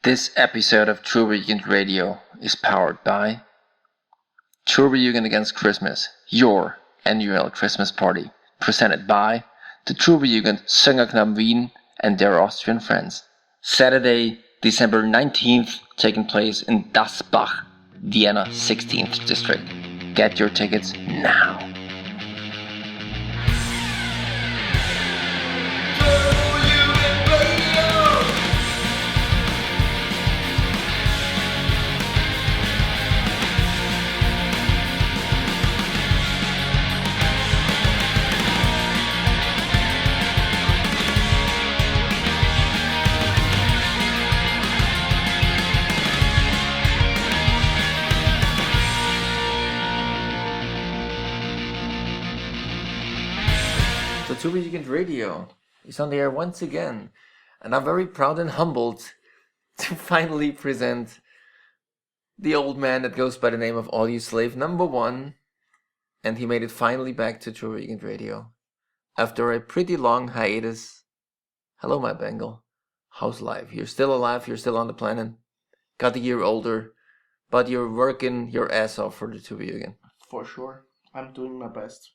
This episode of True Weekend Radio is powered by True Weekend Against Christmas, your annual Christmas party, presented by the True Weekend Sängerknaben Wien and their Austrian friends. Saturday, December 19th, taking place in Das Bach, Vienna 16th District. Get your tickets now. So True Weekend Radio is on the air once again, and I'm very proud and humbled to finally present the old man that goes by the name of Audio Slave number 1, and he made it finally back to True Weekend Radio after a pretty long hiatus. Hello, my Bengal. How's life? You're still alive, you're still on the planet, got a year older, but you're working your ass off for the True Weekend. For sure. I'm doing my best.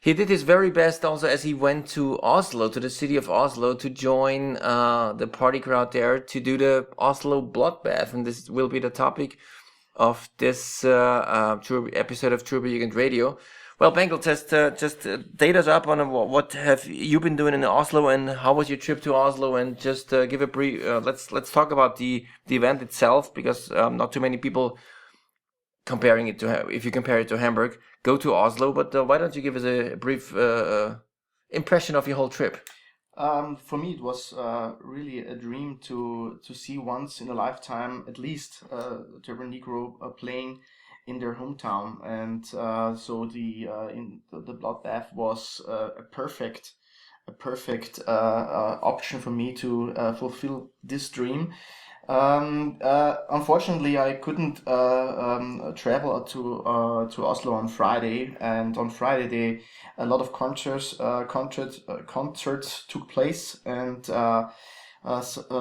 He did his very best also as he went to Oslo, to the city of Oslo, to join the party crowd there to do the Oslo bloodbath. And this will be the topic of this episode of True Weekend Radio. Well, Bengal, just date us up on what have you been doing in Oslo and how was your trip to Oslo, and just give a brief. Let's talk about the event itself, because not too many people comparing it to, if you compare it to Hamburg, go to Oslo. But why don't you give us a brief impression of your whole trip? For me, it was really a dream to see once in a lifetime, at least, Turbo Negro playing in their hometown, and so the bloodbath was a perfect option for me to fulfill this dream. Unfortunately, I couldn't travel to Oslo on Friday, and on Friday a lot of concerts took place, and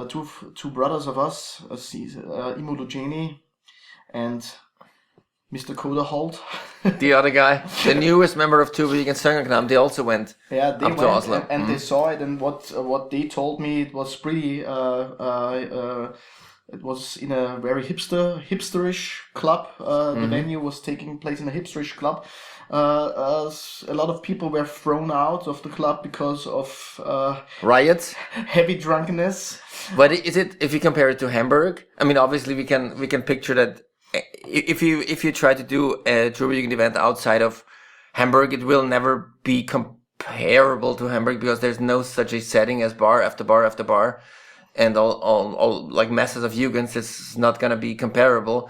two brothers of us, Imo Lugeni and Mr. Koderholt, the other guy, the newest member of True Weekend Sängerknaben, they also went up to Oslo. And they saw it, and what they told me, it was pretty. It was in a very hipsterish club. The venue was taking place in a hipsterish club. A lot of people were thrown out of the club because of riots, heavy drunkenness. But is it, if you compare it to Hamburg? I mean, obviously we can picture that. If you try to do a True Weekend event outside of Hamburg, it will never be comparable to Hamburg, because there's no such a setting as bar after bar after bar, and all like masses of Jugends. It's not gonna be comparable.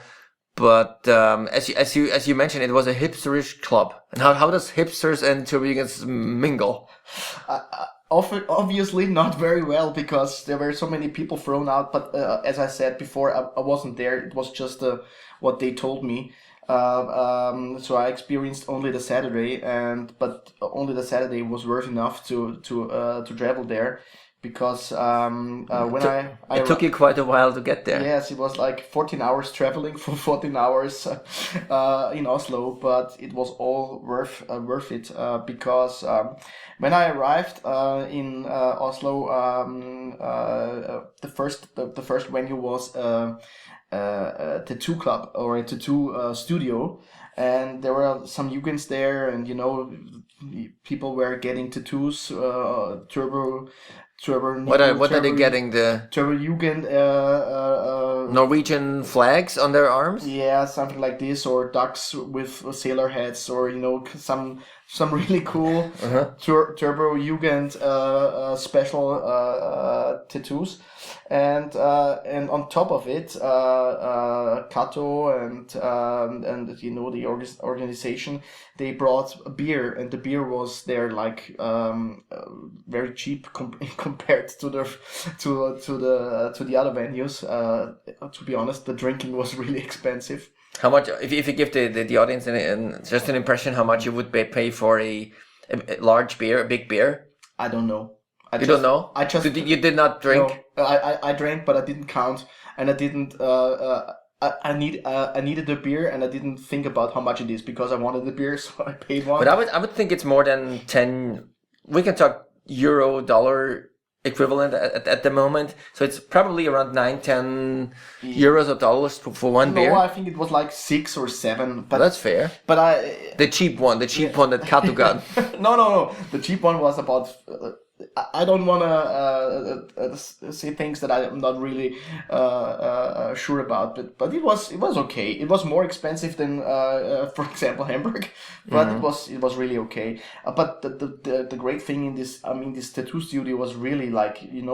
But as you mentioned, it was a hipsterish club. And how does hipsters and True Weekends mingle? Obviously not very well, because there were so many people thrown out. But as I said before, I wasn't there. It was just what they told me. So I experienced only the Saturday, but only the Saturday was worth enough to travel there, because it took you quite a while to get there. Yes, it was like 14 hours traveling for 14 hours in Oslo, but it was all worth it, because when I arrived in Oslo, the first venue was a tattoo club, or a tattoo studio, and there were some Jugends there, and people were getting tattoos. Turbo. What are they getting? The Turbo Jugend, Norwegian flags on their arms? Yeah, something like this, or ducks with sailor hats, or some really cool Turbo Jugend special tattoos, and on top of it, Kato and the organization, they brought a beer, and the beer was there like very cheap compared to the other venues. To be honest, the drinking was really expensive. How much, if you give the audience just an impression, how much you would pay for a large beer, a big beer? I don't know. You don't know? I just You did not drink? No, I drank, but I didn't count, and I didn't. I needed the beer, and I didn't think about how much it is because I wanted the beer, so I paid one. But I would think it's more than 10. We can talk euro dollar equivalent at the moment, so it's probably around 9-10 euros or dollars for one beer. No, I think it was like 6 or 7. But that's fair. But the cheap one that Kato got. No. The cheap one was about. I don't want to say things that I'm not really sure about, but it was okay. It was more expensive than, for example, Hamburg, but it was really okay. But the great thing in this, I mean, this tattoo studio was really like it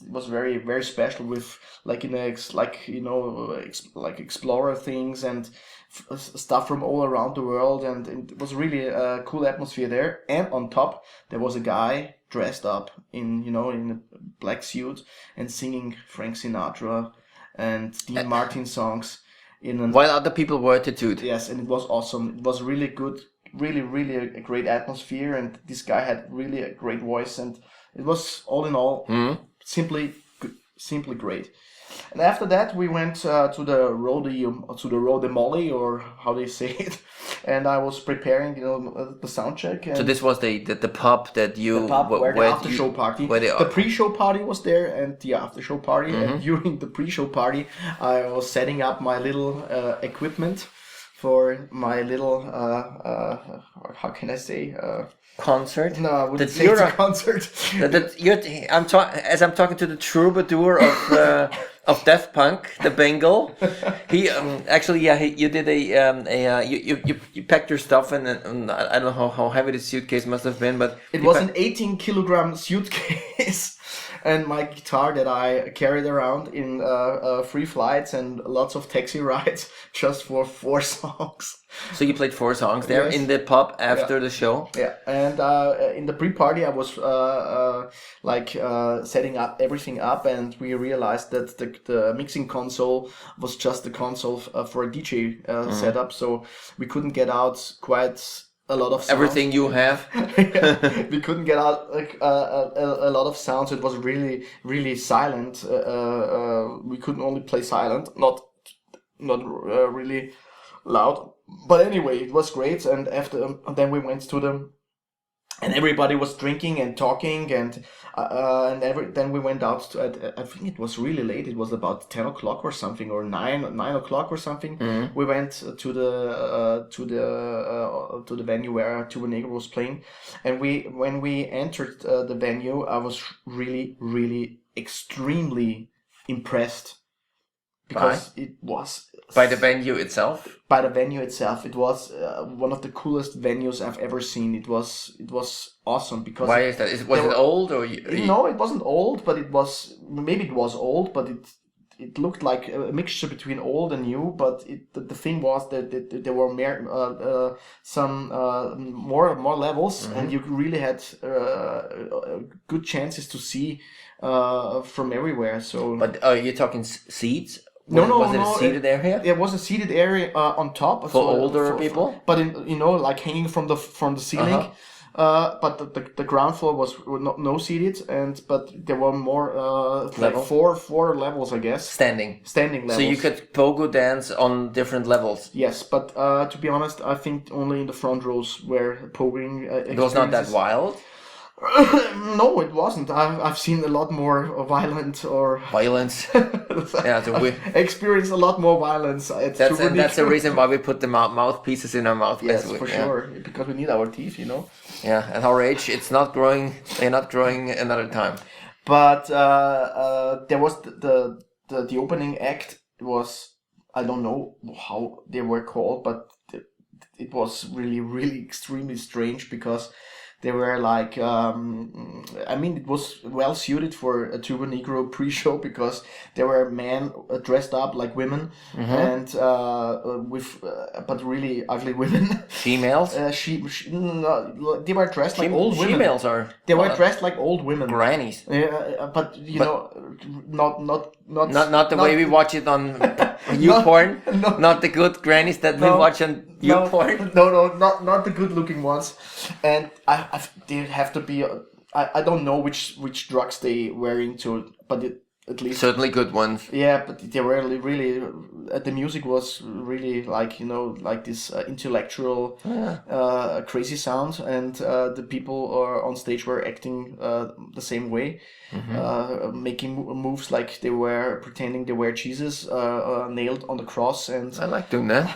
was very very special with like like explorer things and stuff from all around the world, and it was really a cool atmosphere there. And on top, there was a guy dressed up in in a black suit and singing Frank Sinatra and Dean Martin songs while other people were tattooed. Yes, and it was awesome. It was really good, really a great atmosphere, and this guy had really a great voice, and it was all in all simply great. And after that, we went to the Rodemolly, or how they say it, and I was preparing, the sound check. And so this was the pub that you... The pub where the after-show party. The pre-show party was there, and the after-show party. And during the pre-show party, I was setting up my little equipment for my little, how can I say... concert? No, I wouldn't say it's a concert. I'm talking to the troubadour of Daft Punk, the Bengal. He you did you packed your stuff and I don't know how heavy the suitcase must have been, but it was an 18-kilogram suitcase. And my guitar that I carried around in free flights and lots of taxi rides just for 4 songs. So you played 4 songs there in the pub after the show? Yeah, and in the pre-party I was setting up everything up, and we realized that the mixing console was just the console for a DJ setup, so we couldn't get out quite a lot of sounds. Everything you have. We couldn't get out a lot of sounds. It was really really silent. We couldn't only play silent, not really loud. But anyway, it was great. And then we went to them, and everybody was drinking and talking, and then we went out to, I think it was really late. It was about 10 o'clock or something, or 9 o'clock or something. We went to the venue where Tuba Negro was playing, and when we entered the venue, I was really really extremely impressed because it was by the venue itself. By the venue itself, it was one of the coolest venues I've ever seen. It was awesome because. Why is that? Was it old or? No, it wasn't old, but it was old, but it looked like a mixture between old and new. But the thing was that there were some more levels, and you really had good chances to see from everywhere. So. But are you talking seats? No, was it a seated area? It was a seated area on top for older people. But like hanging from the ceiling. But the ground floor was no seated, but there were more like four levels, I guess. Standing levels. So you could pogo dance on different levels. Yes, but to be honest, I think only in the front rows where pogoing. It was not that wild. No, it wasn't. I've seen a lot more violence. Yeah, so we experienced a lot more violence. That's the reason why we put the mouthpieces in our mouth. Yes, for sure, because we need our teeth, Yeah, at our age, it's not growing. They're not growing another time. But there was the opening act. Was, I don't know how they were called, but it was really really extremely strange because. They were like, it was well suited for a Tuba Negro pre-show because there were men dressed up like women and with but really ugly women. Females? They were dressed like old women. Females are. They were dressed like old women. Grannies. But not the way we watch it on YouPorn. No. Not the good grannies that we watch on YouPorn. No, not the good looking ones. And they have to be I don't know which drugs they were into, but at least certainly good ones. Yeah, but they were really the music was really like like this intellectual crazy sound, and the people on stage were acting the same way, making moves like they were pretending they were Jesus nailed on the cross, and I like doing that.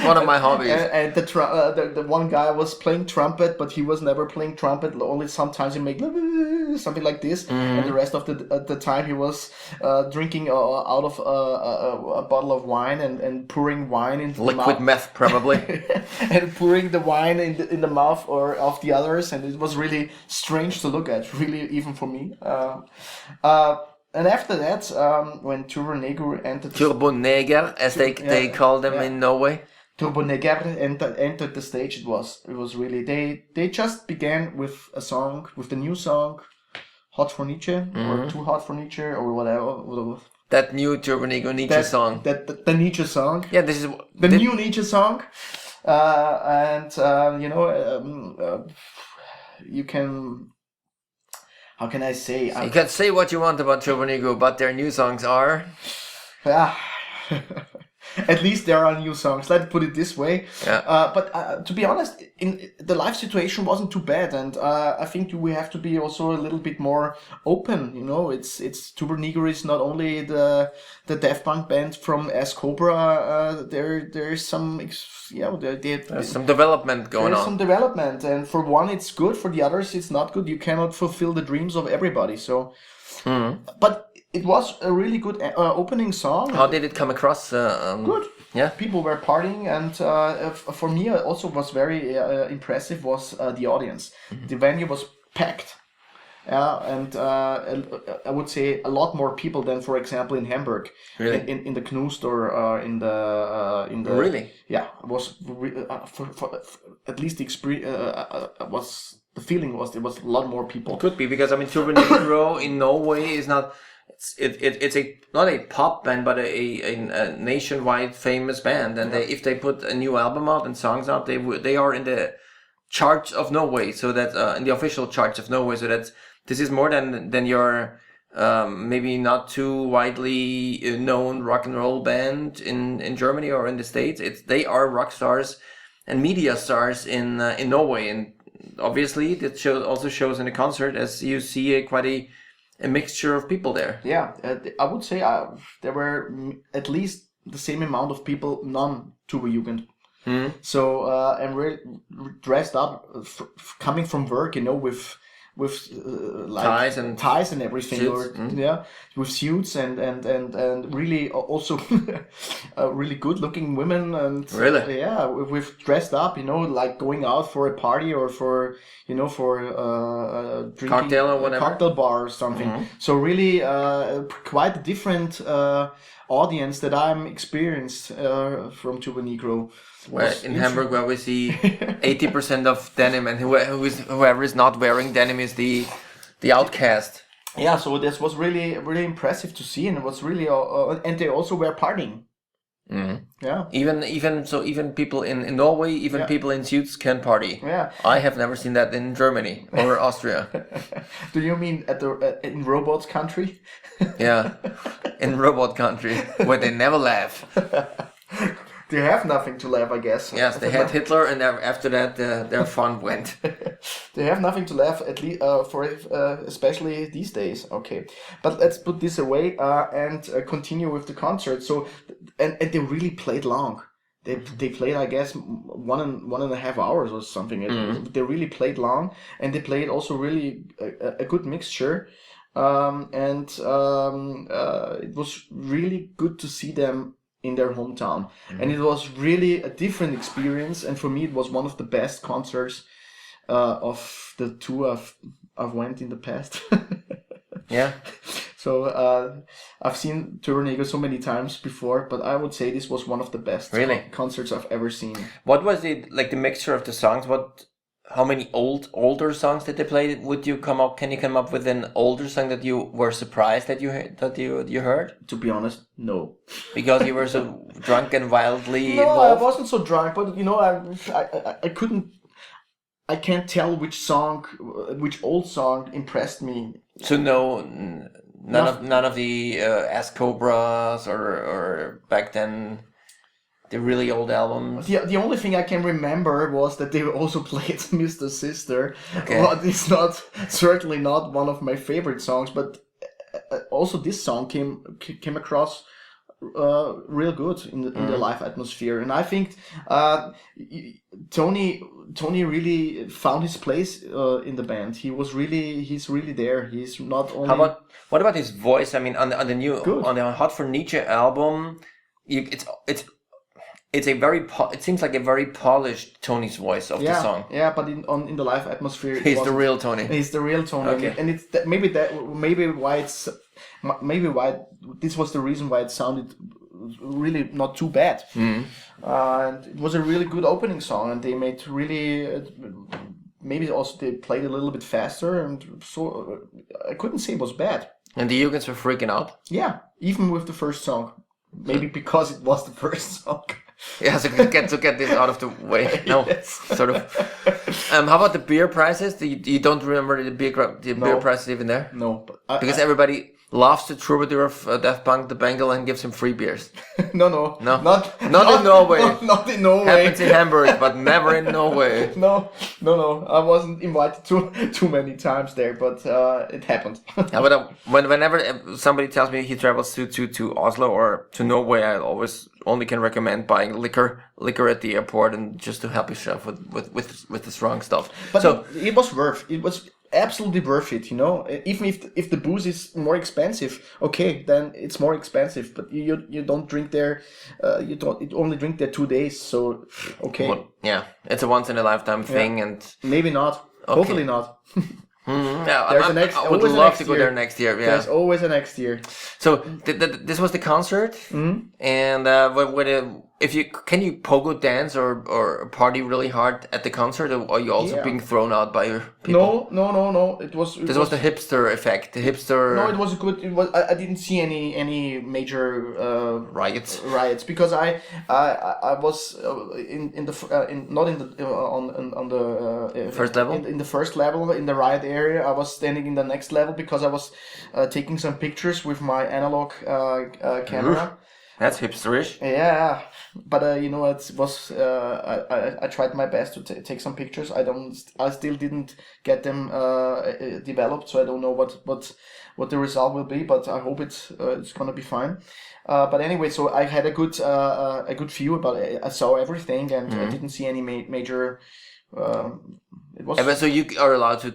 One of my hobbies. And the one guy was playing trumpet, but he was never playing trumpet. Only sometimes he make something like this, and the rest of the time he was drinking out of a bottle of wine and pouring wine into the mouth. Liquid meth, probably. And pouring the wine in the mouth or of the others, and it was really strange to look at, really, even for me. And after that, when Turbo Negro entered... Turbo Neger, as they call them in Norway. Turbo Neger entered the stage. It was really... They just began with a song, with the new song, Hot for Nietzsche, or Too Hot for Nietzsche, or whatever. That new Turbo Negro Nietzsche song. The Nietzsche song. Yeah, this is... The new Nietzsche song. You can... How can I say? You can say what you want about Turbo Negro, but their new songs are... Yeah. At least there are new songs. Let's put it this way. Yeah. But to be honest, the life situation wasn't too bad, and I think we have to be also a little bit more open. It's Turbo Negro is not only the Daft Punk band from S Cobra. There's some there's some development going on. There's some development, and for one it's good, for the others it's not good. You cannot fulfill the dreams of everybody. So, but. It was a really good opening song. How did it come across? Good. Yeah. People were partying, and for me also was very impressive was the audience. The venue was packed. And I would say a lot more people than, for example, in Hamburg. Really? In the Knust or in the Really? Yeah, it was for at least the experience was the feeling was there was a lot more people. It could be because Turbo Negro in Norway is not. It's not a pop band, but a nationwide famous band, and if they put a new album out and songs out, they are in the charts of Norway, so that in the official charts of Norway, so that this is more than your maybe not too widely known rock and roll band in Germany or in the States. They are rock stars and media stars in Norway, and obviously that also shows in the concert, as you see quite a mixture of people there. Yeah, I would say there were at least the same amount of people non-Tuba-Jugend. So and we're dressed up, coming from work, with like ties and everything, suits. With suits and really also really good looking women, and really we've dressed up, like going out for a party or for for drinking cocktail or whatever, cocktail bar or something. So really quite a different audience that I'm experienced from Turbo Negro. Where in Hamburg, where we see 80% of denim, and whoever is not wearing denim is the outcast. Yeah, so this was really really impressive to see, and it was really and they also were partying. Yeah. Even people in Norway, even people in suits can party. Yeah. I have never seen that in Germany or Austria. Do you mean in robot country? Yeah, in robot country where they never laugh. They have nothing to laugh, I guess. Yes, they had Hitler, and after that, their fun went. They have nothing to laugh, at least especially these days. Okay, but let's put this away and continue with the concert. So, and they really played long. They played, I guess, one and a half hours or something. They really played long, and they played also really a good mixture. It was really good to see them in their hometown, and it was really a different experience, and for me it was one of the best concerts of the two I've went in the past. Yeah. So I've seen Turbo Negro so many times before, but I would say this was one of the best concerts I've ever seen. What was it like, the mixture of the songs? How many older songs did they play? Can you come up with an older song that you were surprised that you heard? To be honest, no. Because you were so drunk and wildly involved? No, I wasn't so drunk, but I couldn't. I can't tell which old song impressed me. So none of the Ask Cobras or back then the really old albums. The only thing I can remember was that they also played Mr. Sister. Okay. Well, it's certainly not one of my favorite songs, but also this song came across real good in the live atmosphere, and I think Tony really found his place in the band. He's really there. He's not only. What about his voice? I mean, on the new Good. on the Hot for Nietzsche album, it's a very it seems like a very polished Tony's voice of the song. Yeah, but in the live atmosphere, He's the real Tony. He's the real Tony, Okay. and it's why this was the reason why it sounded really not too bad. And it was a really good opening song, and they made really maybe also they played a little bit faster, and so I couldn't say it was bad. And the Jugends were freaking out. Yeah, even with the first song, maybe because it was the first song. Yeah, so to get this out of the way. No, sort of. How about the beer prices? You don't remember the beer prices even there? No, but Because everybody loves the troubadour of Daft Punk, the Bengal, and gives him free beers. No, not in Norway. Not in Norway. Happens in Hamburg, but never in Norway. No. I wasn't invited too many times there, but it happened. Yeah, but whenever somebody tells me he travels to Oslo or to Norway, I always only can recommend buying liquor at the airport and just to help yourself with the strong stuff. But so it was absolutely worth it, you know. Even if the booze is more expensive, okay, then it's more expensive. But you don't drink there. You only drink there 2 days, so okay. well, yeah, it's a once in a lifetime thing, and Maybe not. Okay. Hopefully not. yeah, There's I would love to go there next year. Yeah. There's always a next year. So this was the concert, and can you pogo dance or party really hard at the concert, or are you also being thrown out by your people? No. This was the hipster effect. The hipster. No, it was good. It was. I didn't see any major riots. because I was not in the on the First level? in the first level in the riot area. I was standing in the next level because I was taking some pictures with my analog camera. That's hipsterish. Yeah, but it was. I tried my best to take some pictures. I still didn't get them developed, so I don't know what the result will be. But I hope it's gonna be fine. But anyway, so I had a good view about it. I saw everything, and I didn't see any major. It was. But so you are allowed to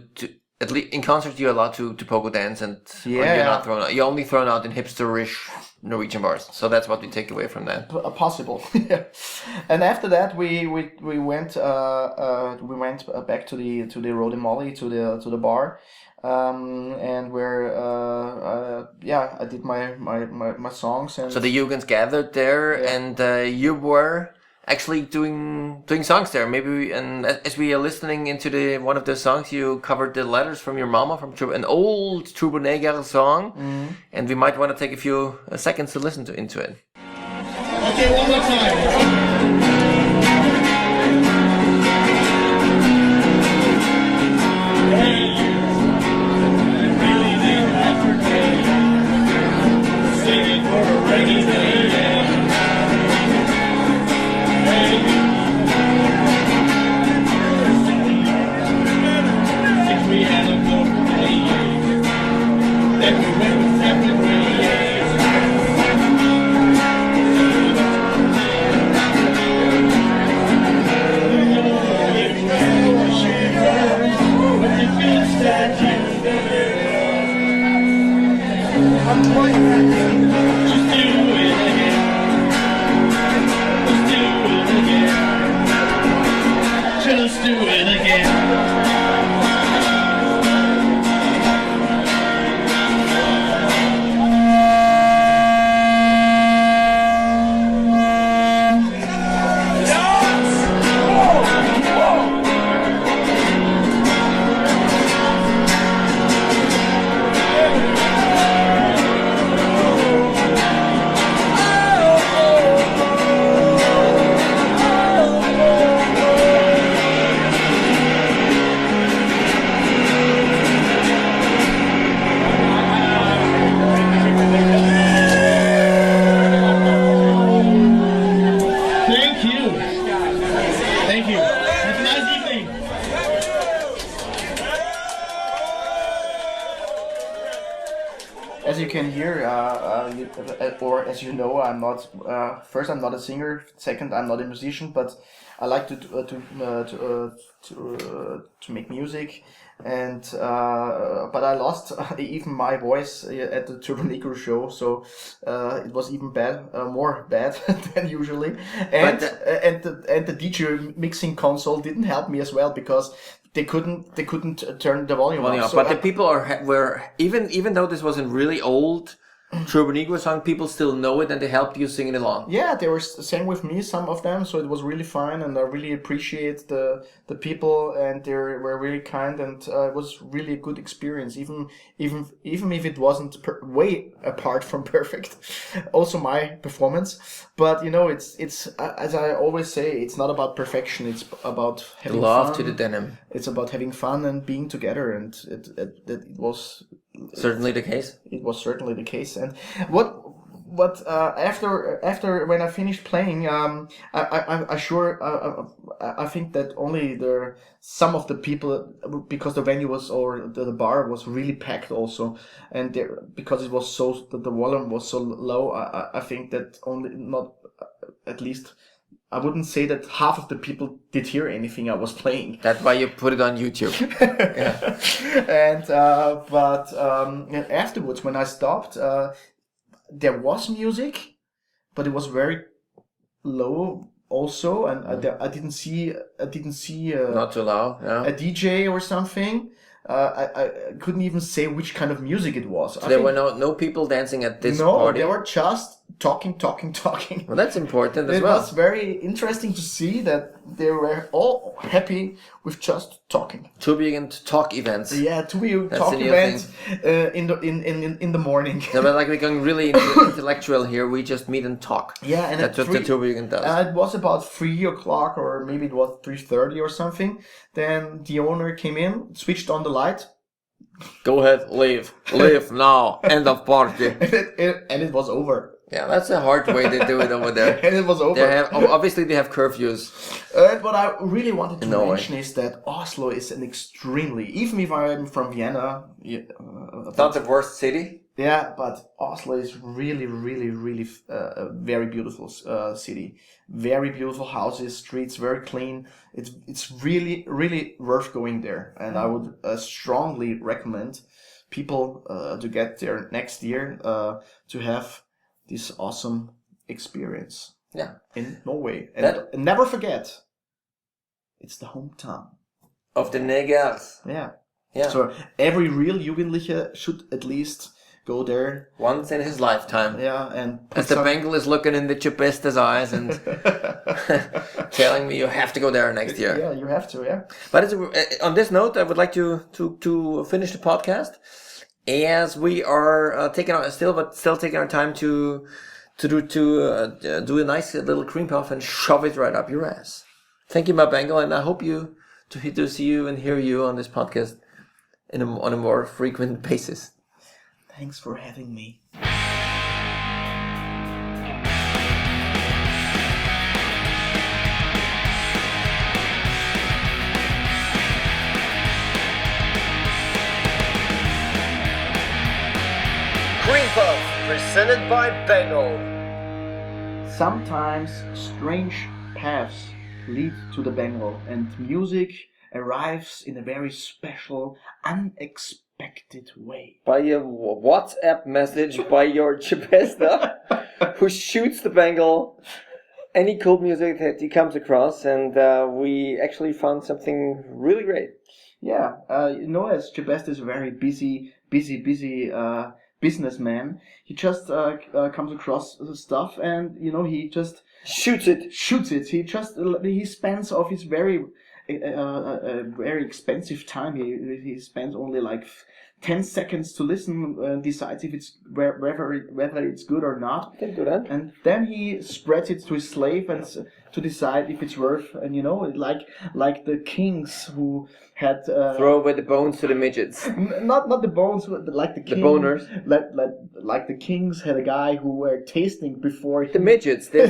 at least in concert you're allowed to pogo dance, and you're not thrown out. You're only thrown out in hipsterish Norwegian bars. So that's what we take away from that. Possible. Yeah. And after that, we went back to the Roly Molly to the bar, and where I did my songs. And so the Jugends gathered there, and you were actually doing songs there. Maybe and as we are listening into one of the songs, you covered the letters from your mama from an old Turboneger song, and we might want to take a few seconds to listen into it. Okay, one more time. Singing for a rainy day, yeah. If we had a good day, then we went separate ways. Just do it again. or as you know, I'm not. First, I'm not a singer. Second, I'm not a musician. But I like to make music, and but I lost even my voice at the Turbo Negro show, so it was even more bad than usually. And the DJ mixing console didn't help me as well because they couldn't turn the volume up. So but the people were even though this wasn't really old Turbo Negro song, people still know it and they helped you singing along. Yeah, they were sang with me, some of them, so it was really fun, and I really appreciate the people, and they were really kind, and it was really a good experience, even if it wasn't way apart from perfect. Also my performance, but it's as I always say, it's not about perfection. It's about having love fun. to the denim. It's about having fun and being together, and it was. Certainly the case. It was certainly the case, and what after when I finished playing, I think that only some of the people, because the venue was, or the bar was really packed also, and because it was the volume was so low, I think that only not at least. I wouldn't say that half of the people did hear anything I was playing. That's why you put it on YouTube. Yeah. And but afterwards, when I stopped, there was music, but it was very low also, and I didn't see Not too loud. Yeah. a DJ or something. I couldn't even say which kind of music it was. So there were no people dancing at this no, party? They were just talking. Well, that's important as it well. It was very interesting to see that they were all happy with just talking. Turbulent talk events. Yeah, That's talk the new events in the morning. No, but like we're going really intellectual here. We just meet and talk. Yeah, and that's what the Turbulent does. It was about 3:00 or maybe it was 3:30 or something. Then the owner came in, switched on the light. Go ahead, leave now. End of party. and it was over. Yeah, that's a hard way to do it over there. And it was over. Obviously, they have curfews. And what I really wanted to mention is that Oslo is an extremely, even if I'm from Vienna, Not the worst city. Yeah, but Oslo is really, really, really a very beautiful city. Very beautiful houses, streets, very clean. It's really, really worth going there, and I would strongly recommend people to get there next year to have this awesome experience. Yeah, in Norway, and never forget, it's the hometown of the Negers. Yeah. Yeah. So every real Jugendliche should at least go there once in his lifetime. Yeah, and as the Bengal is looking in the Chipesta's eyes and telling me you have to go there next year. Yeah, you have to. Yeah. But on this note, I would like to finish the podcast, as we are still taking our time to do a nice little cream puff and shove it right up your ass. Thank you, my Bengal, and I hope to see you and hear you on this podcast on a more frequent basis. Thanks for having me. Cream Puff, presented by Bengal. Sometimes strange paths lead to the Bengal, and music arrives in a very special, unexpected way. By a WhatsApp message by your Chipesta, who shoots the Bengal any cool music that he comes across, and we actually found something really great. Yeah, as Chipesta is a very busy businessman, he just comes across stuff, and he just shoots it. He spends off his very expensive time. He spends only like 10 seconds to listen and decides if it's whether it's good or not. Can do that. And then he spreads it to his slave and to decide if it's worth. And like the kings who had throw away the bones to the midgets. Not the bones, but like the king, boners. Like the kings had a guy who were tasting before the midgets. They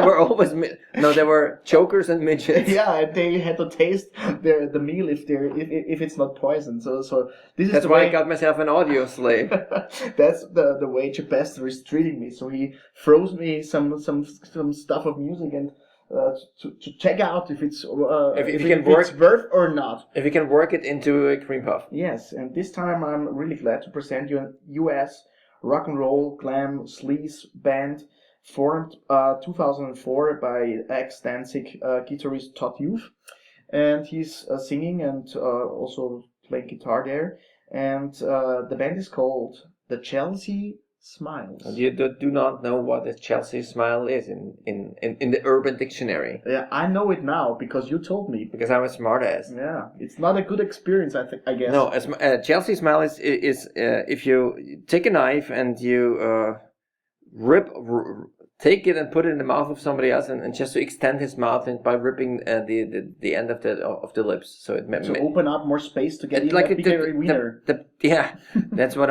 were always they were chokers and midgets. Yeah, and they had to taste the meal if it's not poisoned. So this is that's the why way. got myself an audio slave. That's the way Chepester is treating me. So he throws me some stuff of music and to check out if it's it's worth or not. If you can work it into a cream puff. Yes, and this time I'm really glad to present you a U.S. rock and roll glam sleaze band formed 2004 by ex-Danzig guitarist Todd Youth, and he's singing and also playing guitar there. And the band is called the Chelsea Smiles. You do not know what the Chelsea Smile is in the Urban Dictionary. Yeah, I know it now because you told me. Because I'm a smartass. Yeah, it's not a good experience, I guess. No, Chelsea Smile is if you take a knife and you take it and put it in the mouth of somebody else, and just to extend his mouth and by ripping the end of the lips, so it to open up more space to get in like a bigger wiener. Yeah, that's what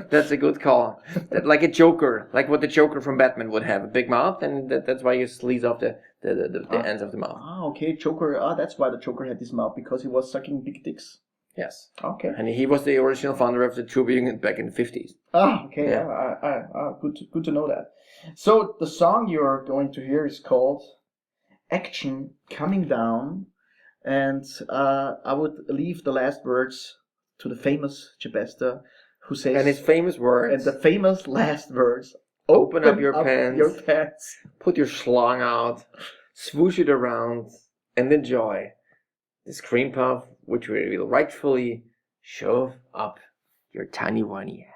that's a good call. Like a Joker, like what the Joker from Batman would have, a big mouth, and that's why you squeeze off the ends of the mouth. Okay, Joker. That's why the Joker had this mouth, because he was sucking big dicks. Yes. Okay. And he was the original founder of the Tribune back in the 50s. Okay. Yeah. Good to know that. So the song you're going to hear is called Action Coming Down, and I would leave the last words to the famous Chepester, who says, and his famous words, and the famous last words: open up your pants, put your schlong out, swoosh it around, and enjoy this cream puff, which we will rightfully shove up your tiny whiny ass.